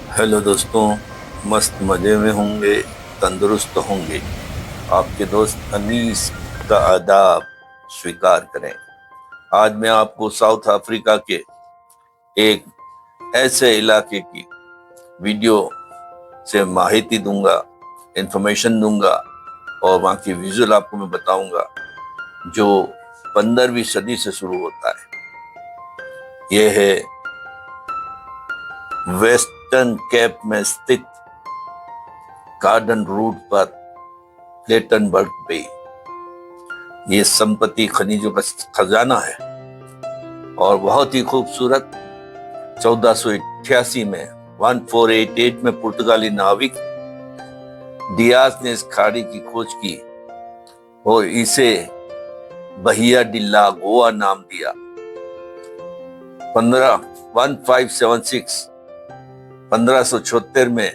Hello दोस्तों, मस्त मज़े में होंगे, तंदुरुस्त होंगे। आपके दोस्त अनीस का आदाब स्वीकार करें। आज मैं आपको साउथ अफ्रीका के एक ऐसे इलाके की वीडियो से माहिती दूंगा, इंफॉर्मेशन दूंगा और वहाँ की विजुअल आपको मैं बताऊंगा जो 15वीं सदी से शुरू होता है। यह है वेस्टर्न केप में स्थित गार्डन रूट पर प्लेटनबर्ग बे। ये संपत्ति खनिजों का खजाना है और बहुत ही खूबसूरत। 1488 में 1488 में पुर्तगाली नाविक डियाज ने इस खाड़ी की खोज की और इसे बहिया डी ला गोवा नाम दिया। 1576 में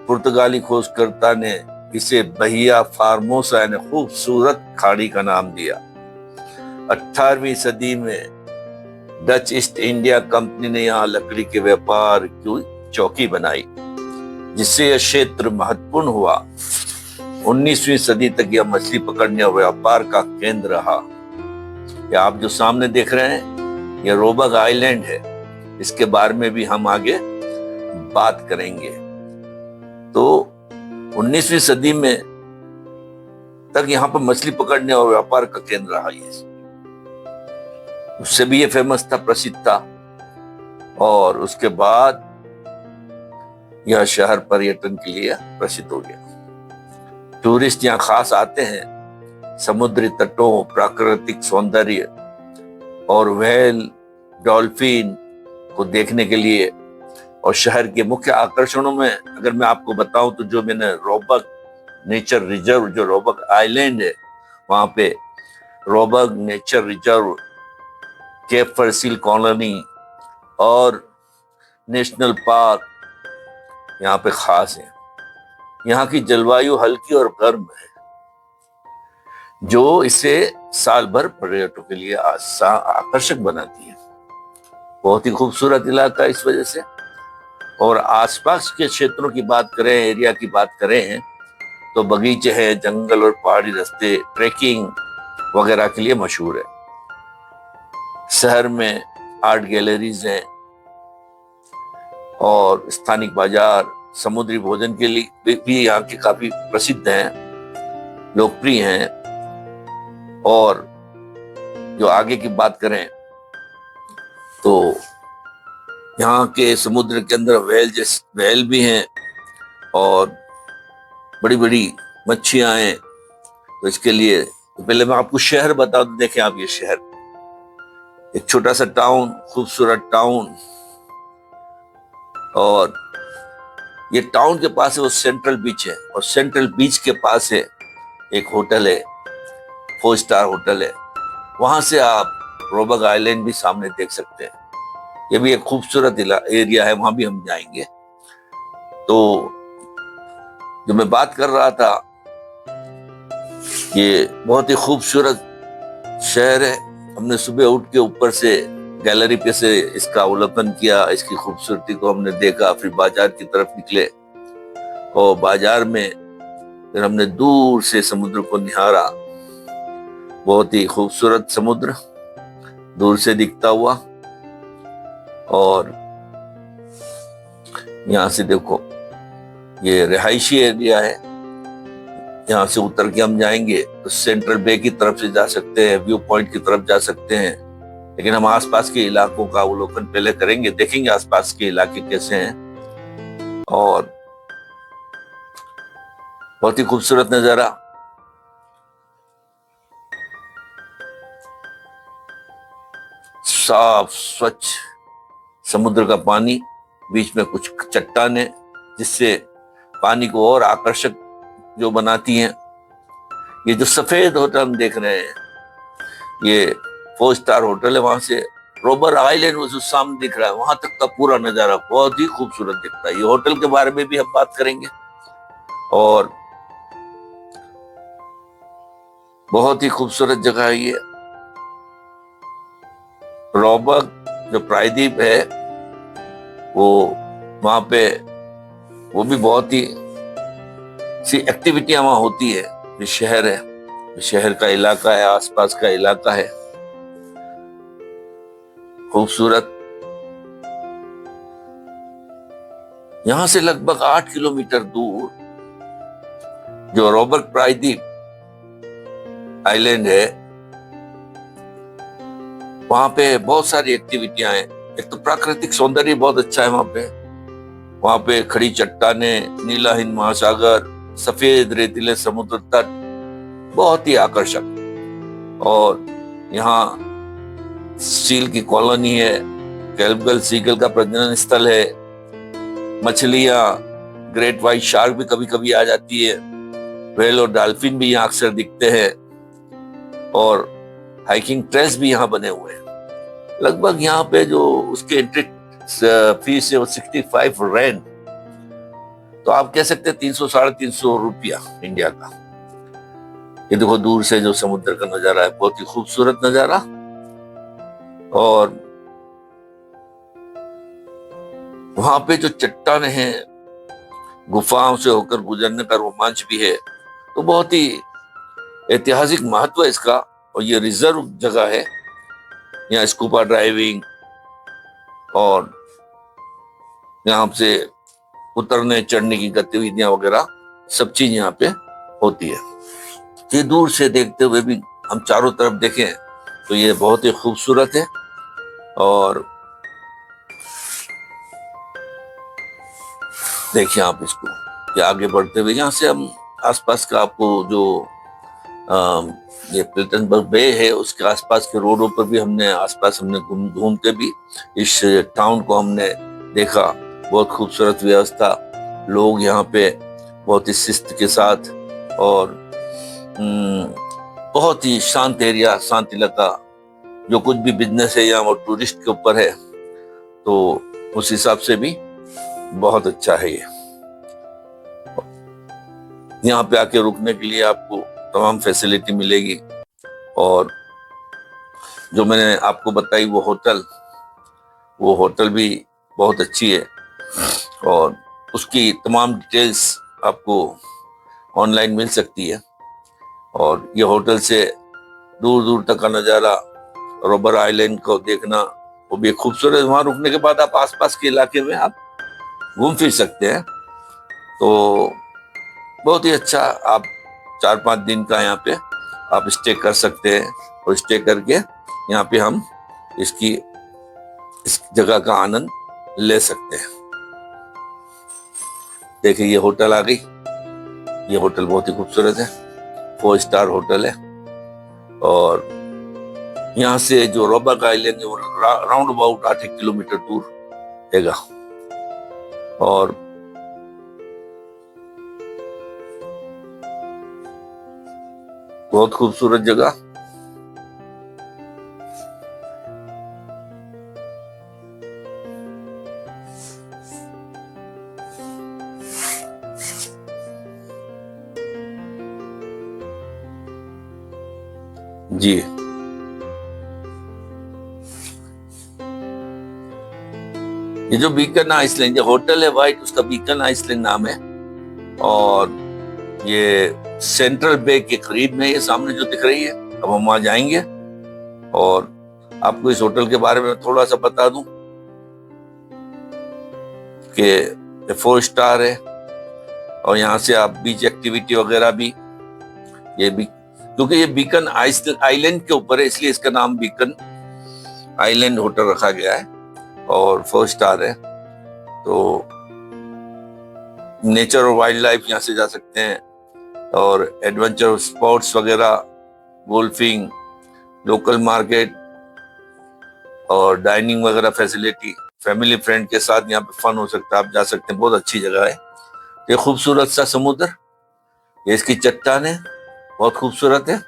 पुर्तगाली खोजकर्ता ने इसे बहिया फार्मोसा यानी खूबसूरत खाड़ी का नाम दिया। 18वीं सदी में डच ईस्ट इंडिया कंपनी ने यहाँ लकड़ी के व्यापार की चौकी बनाई, जिससे यह क्षेत्र महत्वपूर्ण हुआ। 19वीं सदी तक यह मछली पकड़ने और व्यापार का केंद्र रहा। यह आप जो सामने देख रहे हैं, यह रोबग आइलैंड है। इसके बारे में भी हम आगे बात करेंगे। तो 19वीं सदी में तक यहाँ पर मछली पकड़ने और व्यापार का केंद्र रहा। ये उससे भी ये फेमस था, प्रसिद्ध था। और उसके बाद यह शहर पर्यटन के लिए प्रसिद्ध हो गया। टूरिस्ट यहाँ खास आते हैं समुद्री तटों, प्राकृतिक सौंदर्य और व्हेल, डॉल्फिन को देखने के लिए। और शहर के मुख्य आकर्षणों में अगर मैं आपको बताऊं तो जो मैंने रोबक नेचर रिजर्व, जो रोबक आइलैंड है, वहां पे रोबक नेचर रिजर्व, केप फरसील कॉलोनी और नेशनल पार्क यहाँ पे खास है। यहाँ की जलवायु हल्की और गर्म है, जो इसे साल भर पर्यटकों के लिए आकर्षक बनाती है। बहुत ही खूबसूरत इलाका इस वजह से। और आसपास के क्षेत्रों की बात करें, एरिया की बात करें, तो बगीचे हैं, जंगल और पहाड़ी रास्ते ट्रैकिंग वगैरह के लिए मशहूर है। शहर में आर्ट गैलरीज हैं और स्थानिक बाजार समुद्री भोजन के लिए भी यहाँ के काफी प्रसिद्ध हैं, लोकप्रिय हैं। और जो आगे की बात करें तो यहाँ के समुद्र के अंदर व्हेल भी हैं और बड़ी बड़ी मच्छियां हैं। तो इसके लिए तो पहले मैं आपको शहर बता दूं। देखें आप, ये शहर एक छोटा सा टाउन, खूबसूरत टाउन। और ये टाउन के पास है वो सेंट्रल बीच है, और सेंट्रल बीच के पास है एक होटल है, 4 स्टार होटल है। वहां से आप रोबग आइलैंड भी सामने देख सकते हैं। ये भी एक खूबसूरत एरिया है, वहां भी हम जाएंगे। तो जो मैं बात कर रहा था, ये बहुत ही खूबसूरत शहर है। हमने सुबह उठ के ऊपर से गैलरी पे से इसका अवलोकन किया, इसकी खूबसूरती को हमने देखा। फिर बाजार की तरफ निकले और बाजार में फिर हमने दूर से समुद्र को निहारा। बहुत ही खूबसूरत समुद्र दूर से दिखता हुआ। और यहाँ से देखो, ये रिहायशी एरिया है। यहाँ से उतर के हम जाएंगे तो सेंट्रल बे की तरफ से जा सकते हैं, व्यू पॉइंट की तरफ जा सकते हैं। लेकिन हम आसपास के इलाकों का अवलोकन पहले करेंगे, देखेंगे आसपास के इलाके कैसे हैं। और बहुत ही खूबसूरत नजारा। साफ स्वच्छ समुद्र का पानी, बीच में कुछ चट्टानें जिससे पानी को और आकर्षक जो बनाती हैं। ये जो सफेद होटल हम देख रहे हैं, ये 4 स्टार होटल है। वहां से रोबर आइलैंड वो जो सामने दिख रहा है, वहां तक का पूरा नजारा बहुत ही खूबसूरत दिखता है। ये होटल के बारे में भी हम बात करेंगे। और बहुत ही खूबसूरत जगह है ये। रोबक जो प्रायद्वीप है, वो वहां पे वो भी बहुत ही सी एक्टिविटियां वहां होती है। ये शहर है, ये शहर का इलाका है, आसपास का इलाका है, खूबसूरत। यहां से लगभग 8 किलोमीटर दूर जो रॉबर्ट प्रायदीप आइलैंड है, वहां पे बहुत सारी एक्टिविटियां हैं। एक तो प्राकृतिक सौंदर्य बहुत अच्छा है वहां पे खड़ी चट्टानें, नीला हिंद महासागर, सफेद रेतीले समुद्र तट, बहुत ही आकर्षक। और यहाँ सील की कॉलोनी है, कैलबगल सीगल का प्रजनन स्थल है, मछलियां, ग्रेट व्हाइट शार्क भी कभी कभी आ जाती है, व्हेल और डॉल्फिन भी यहाँ अक्सर दिखते हैं, और हाइकिंग ट्रेल्स भी यहाँ बने हुए हैं। लगभग यहाँ पे जो उसके एंट्री फीस है वो 65 रैंड, तो आप कह सकते हैं 300-350 रुपया इंडिया का। ये देखो दूर से जो समुद्र का नजारा है, बहुत ही खूबसूरत नजारा। और वहां पे जो चट्टानें हैं, गुफाओं से होकर गुजरने का रोमांच भी है। तो बहुत ही ऐतिहासिक महत्व है इसका, और ये रिजर्व जगह है। यहाँ स्कूबा ड्राइविंग और यहाँ से उतरने चढ़ने की गतिविधियां वगैरह सब चीज यहाँ पे होती है। ये दूर से देखते हुए भी हम चारों तरफ देखें तो ये बहुत ही खूबसूरत है। और देखिए आप इसको, ये आगे बढ़ते हुए यहाँ से हम आसपास का आपको जो ये पिल्टनबर्ग बे है उसके आसपास के रोडों पर भी हमने घूम के भी इस टाउन को हमने देखा। बहुत खूबसूरत व्यवस्था, लोग यहाँ पे बहुत ही शिस्त के साथ, और बहुत ही शांत एरिया, शांत इलाका। जो कुछ भी बिजनेस है यहाँ वो टूरिस्ट के ऊपर है, तो उस हिसाब से भी बहुत अच्छा है ये। यहाँ पे आके रुकने के लिए आपको तमाम फैसिलिटी मिलेगी। और जो मैंने आपको बताई वो होटल भी बहुत अच्छी है, और उसकी तमाम डिटेल्स आपको ऑनलाइन मिल सकती है। और ये होटल से दूर दूर तक का नज़ारा, रॉबर आइलैंड को देखना, वो भी खूबसूरत। वहां रुकने के बाद आप आसपास के इलाके में आप घूम फिर सकते हैं। तो बहुत ही अच्छा, आप 4-5 दिन का यहाँ पे आप स्टे कर सकते हैं, और स्टे करके यहाँ पे हम इस जगह का आनंद ले सकते हैं। देखिए ये होटल आ गई। ये होटल बहुत ही खूबसूरत है, 4 स्टार होटल है। और यहाँ से जो रॉबर्ट आइलैंड है वो राउंड अबाउट 8 किलोमीटर दूर हैगा। और बहुत खूबसूरत जगह। जी ये जो बीकन आइसलैंड, जो होटल है वाइट, उसका बीकन आइसलैंड नाम है। और ये सेंट्रल बे के करीब में, ये सामने जो दिख रही है। अब हम वहां जाएंगे और आपको इस होटल के बारे में थोड़ा सा बता दूं कि 4 स्टार है। और यहाँ से आप बीच एक्टिविटी वगैरह भी, ये भी क्योंकि ये बीकन आइलैंड के ऊपर है इसलिए इसका नाम बीकन आइलैंड होटल रखा गया है, और 4 स्टार है। तो नेचर और वाइल्ड लाइफ यहाँ से जा सकते हैं, और एडवेंचर स्पोर्ट्स वगैरह, गोल्फिंग, लोकल मार्केट और डाइनिंग वगैरह फैसिलिटी, फैमिली फ्रेंड के साथ यहाँ पे फन हो सकता है, आप जा सकते हैं। बहुत अच्छी जगह है। ये खूबसूरत सा समुद्र, ये इसकी चट्टानें बहुत खूबसूरत है,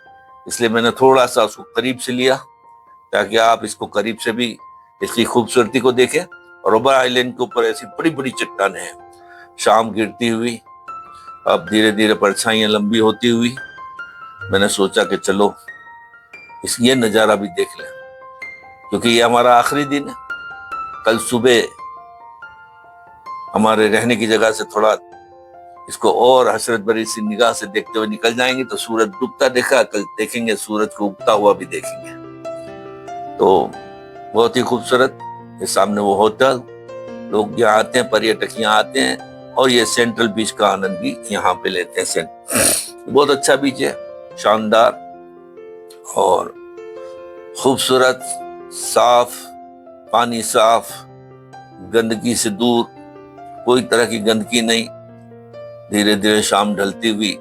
इसलिए मैंने थोड़ा सा उसको करीब से लिया ताकि आप इसको करीब से भी इसकी खूबसूरती को देखें। रॉबर आइलैंड के ऊपर ऐसी बड़ी बड़ी चट्टानें हैं, शाम गिरती हुई, अब धीरे धीरे परछाइयां लंबी होती हुई। मैंने सोचा कि चलो ये नज़ारा भी देख लें, क्योंकि ये हमारा आखिरी दिन है। कल सुबह हमारे रहने की जगह से थोड़ा इसको और हसरत भरी सी निगाह से देखते हुए निकल जाएंगे तो सूरज डूबता देखा, कल देखेंगे सूरज को उगता हुआ भी देखेंगे। तो बहुत ही खूबसूरत। ये सामने वो होटल, लोग यहाँ आते हैं, पर्यटक यहाँ आते हैं और ये सेंट्रल बीच का आनंद भी यहाँ पे लेते हैं। बहुत अच्छा बीच है, शानदार और खूबसूरत, साफ पानी, साफ, गंदगी से दूर, कोई तरह की गंदगी नहीं। धीरे धीरे शाम ढलती हुई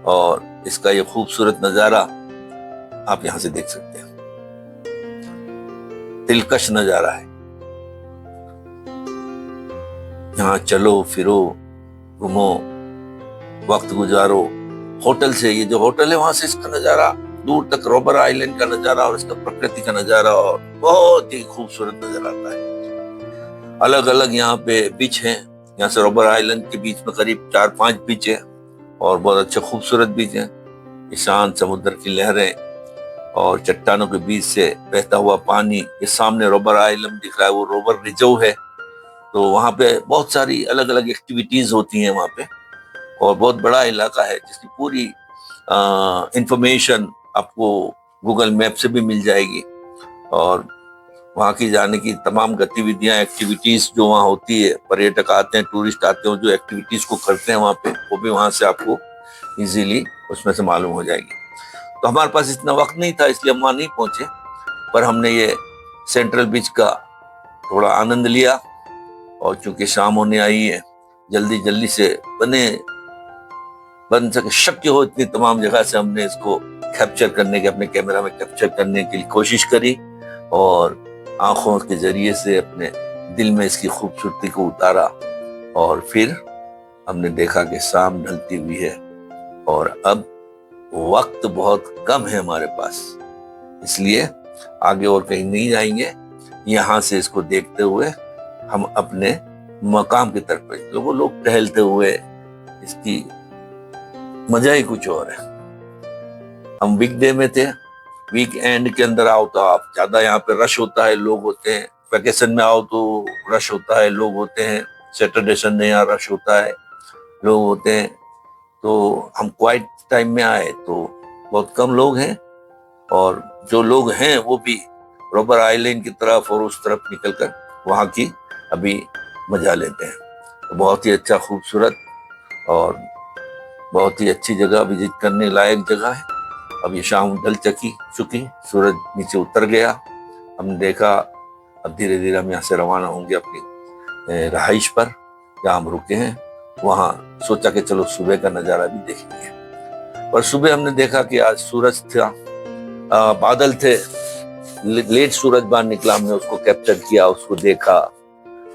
और इसका ये खूबसूरत नजारा आप यहां से देख सकते हैं। दिलकश नजारा है। यहाँ चलो फिरो, घूमो, वक्त गुजारो। होटल से, ये जो होटल है वहां से इसका नजारा दूर तक, रॉबर आइलैंड का नजारा और इसका प्रकृति का नजारा और बहुत ही खूबसूरत नजर आता है। अलग अलग यहाँ पे बीच हैं। यहाँ से रॉबर आइलैंड के बीच में करीब 4-5 बीच है और बहुत अच्छे खूबसूरत बीच हैं। शांत समुद्र की लहरें और चट्टानों के बीच से बहता हुआ पानी। ये सामने रॉबर आइलैंड दिख रहा है, वो रॉबर रिजर्व है। तो वहाँ पे बहुत सारी अलग अलग एक्टिविटीज होती हैं वहाँ पे और बहुत बड़ा इलाका है जिसकी पूरी इंफॉर्मेशन आपको गूगल मैप से भी मिल जाएगी। और वहाँ की जाने की तमाम गतिविधियां, एक्टिविटीज जो वहाँ होती है, पर्यटक आते हैं, टूरिस्ट आते हैं, जो एक्टिविटीज को करते हैं वहाँ पे, वो भी वहाँ से आपको इजीली उसमें से मालूम हो जाएगी। तो हमारे पास इतना वक्त नहीं था इसलिए हम वहाँ नहीं पहुंचे, पर हमने ये सेंट्रल बीच का थोड़ा आनंद लिया। और चूंकि शाम होने आई है, जल्दी जल्दी से बन सके शक्य हो इतनी तमाम जगह से हमने इसको कैप्चर करने के, अपने कैमरा में कैप्चर करने की कोशिश करी और आंखों के जरिए से अपने दिल में इसकी खूबसूरती को उतारा। और फिर हमने देखा कि शाम ढलती हुई है और अब वक्त बहुत कम है हमारे पास, इसलिए आगे और कहीं नहीं जाएंगे। यहाँ से इसको देखते हुए हम अपने मकाम की तरफ बढ़े। वो लोग टहलते हुए, इसकी मजा ही कुछ और है। हम वीकडे में थे, वीक एंड के अंदर आओ तो आप ज्यादा यहाँ पे रश होता है, लोग होते हैं। वैकेशन में आओ तो रश होता है, लोग होते हैं। सैटरडे संडे यहाँ रश होता है, लोग होते हैं। तो हम क्वाइट टाइम में आए तो बहुत कम लोग हैं और जो लोग हैं वो भी रॉबर आइलैंड की तरफ और उस तरफ निकलकर वहाँ की अभी मजा लेते हैं। तो बहुत ही अच्छा, खूबसूरत और बहुत ही अच्छी जगह, विजिट करने लायक जगह है। अब ये शाम ढल चुकी, सूरज नीचे उतर गया। हमने देखा अब धीरे धीरे हम यहाँ से रवाना होंगे अपनी रहाइश पर जहाँ हम रुके हैं। वहाँ सोचा कि चलो सुबह का नज़ारा भी देखेंगे। और सुबह हमने देखा कि आज सूरज था, बादल थे, लेट सूरज बाहर निकला। हमने उसको कैप्चर किया, उसको देखा।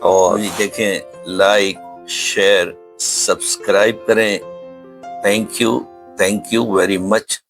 और देखें, लाइक, शेयर, सब्सक्राइब करें। Thank you very much.